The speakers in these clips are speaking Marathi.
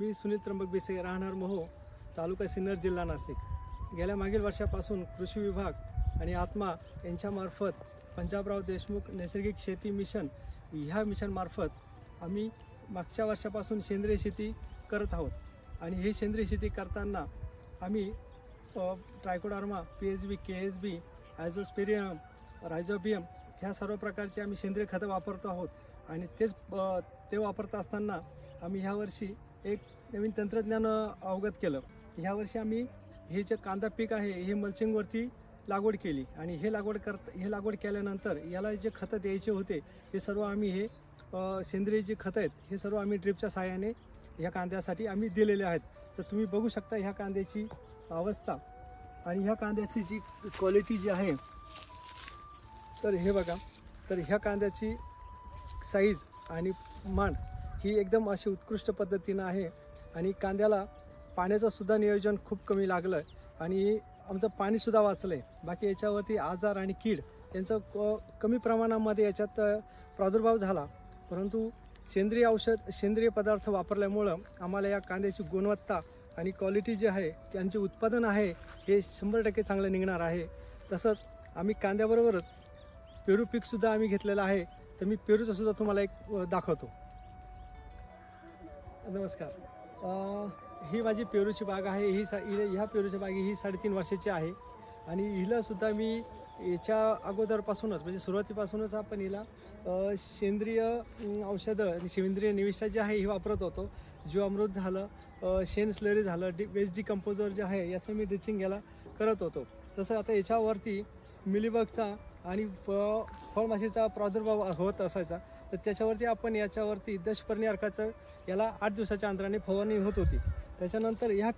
मी सुनील त्र्यंबक बिसे, राहणार मोहो, तालुका सिन्नर, जिल्हा नाशिक. गेल्या मागील वर्षापासून कृषी विभाग आणि आत्मा यांच्यामार्फत पंजाबराव देशमुख नैसर्गिक शेती मिशन ह्या मिशनमार्फत आम्ही मागच्या वर्षापासून सेंद्रिय शेती करत आहोत. आणि ही सेंद्रिय शेती करताना आम्ही ट्रायकोडर्मा, PSB, KSB, आयझोस्पेरियम, रायझोबियम ह्या सर्व प्रकारचे आम्ही सेंद्रिय खतं वापरतो आहोत. आणि ते वापरत असताना आम्ही ह्यावर्षी एक नवीन तंत्रज्ञान अवगत केलं. ह्यावर्षी आम्ही हे जे कांदा पीक आहे हे मल्चिंगवरती लागवड केली. आणि हे लागवड केल्यानंतर याला जे खतं द्यायचे होते हे सर्व आम्ही हे सेंद्रिय जे खतं आहेत हे सर्व आम्ही ड्रिपच्या सहाय्याने ह्या कांद्यासाठी आम्ही दिलेले आहेत. तर तुम्ही बघू शकता ह्या कांद्याची अवस्था आणि ह्या कांद्याची जी क्वालिटी जी आहे, तर हे बघा, तर ह्या कांद्याची साईज आणि मांड ही एकदम अशी उत्कृष्ट पद्धतीनं आहे. आणि कांद्याला पाण्याचं सुद्धा नियोजन खूप कमी लागलं आणि आमचं पाणीसुद्धा वाचलं आहे. बाकी याच्यावरती आजार आणि कीड यांचं कमी प्रमाणामध्ये याच्यात प्रादुर्भाव झाला. परंतु सेंद्रिय पदार्थ वापरल्यामुळं आम्हाला या कांद्याची गुणवत्ता आणि क्वालिटी जी आहे, त्यांचे उत्पादन आहे हे 100% चांगलं निघणार आहे. तसंच आम्ही कांद्याबरोबरच पेरू पीकसुद्धा आम्ही घेतलेलं आहे. तर मी पेरूचं सुद्धा तुम्हाला एक दाखवतो. नमस्कार. ही माझी पेरूची बाग आहे. ह्या पेरूची बाग ही 3.5 वर्षाची आहे. आणि हिलासुद्धा मी याच्या अगोदरपासूनच म्हणजे सुरुवातीपासूनच आपण हिला सेंद्रिय औषधं आणि सेंद्रिय निविष्ठा जे आहे हे वापरत होतो. जीवामृत झालं, शेण स्लरी झालं, वेस्ट डिकम्पोजर जे आहे याचं मी ड्रिचिंग याला करत होतो. तसं आता याच्यावरती मिलीबगचा आणि फळमाशीचा प्रादुर्भाव होत असायचा. तर त्याच्यावरती आपण याच्यावरती दशपर्णी अर्काचं याला 8 दिवसाच्या अंतराने फवारणी होत होती. त्याच्यानंतर ह्या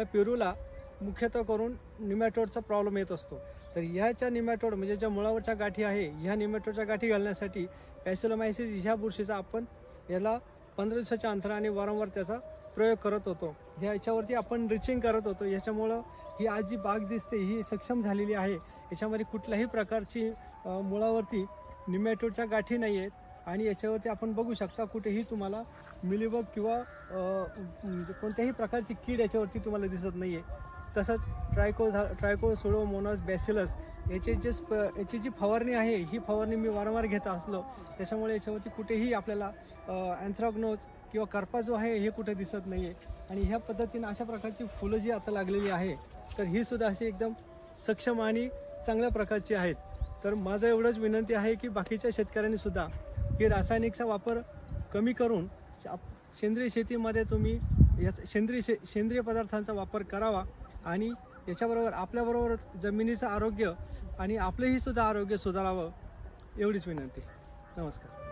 पेरूला मुख्यतः करून निमॅटोडचा प्रॉब्लेम येत असतो. तर ह्याच्या निमॅटोड म्हणजे ज्या मुळावरच्या गाठी आहे ह्या निमॅटोडच्या गाठी घालण्यासाठी पॅसिलोमायसिस ह्या बुरशीचा आपण याला 15 दिवसाच्या अंतराने वारंवार त्याचा प्रयोग करत होतो. ह्याच्यावरती आपण ड्रिचिंग करत होतो. याच्यामुळं ही आज जी बाग दिसते ही सक्षम झालेली आहे. याच्यामध्ये कुठल्याही प्रकारची मुळावरती निमॅटोडच्या गाठी नाही आहेत. आणि याच्यावरती आपण बघू शकता कुठेही तुम्हाला मिलीबग किंवा कोणत्याही प्रकारची कीड याच्यावरती तुम्हाला दिसत नाही आहे. तसंच ट्रायकोसुडोमोनास बॅसिलस याची जी फवारणी आहे ही फवारणी मी वारंवार घेत असलो. त्याच्यामुळे याच्यावरती कुठेही आपल्याला अँथ्रॅकनोज किंवा करपा जो आहे हे कुठे दिसत नाही आहे. आणि ह्या पद्धतीनं अशा प्रकारची फुलं जी आता लागलेली आहे तर ही सुद्धा अशी एकदम सक्षम आणि चांगल्या प्रकारची आहेत. तर माझं एवढंच विनंती आहे की बाकीच्या शेतकऱ्यांनी सुद्धा ही रासायनिकचा वापर कमी करून सेंद्रिय शेतीमध्ये तुम्ही सेंद्रिय पदार्थांचा वापर करावा. आणि याच्याबरोबर आपल्याबरोबरच जमिनीचं आरोग्य आणि आपलंही सुद्धा आरोग्य सुधारावं एवढीच विनंती. नमस्कार.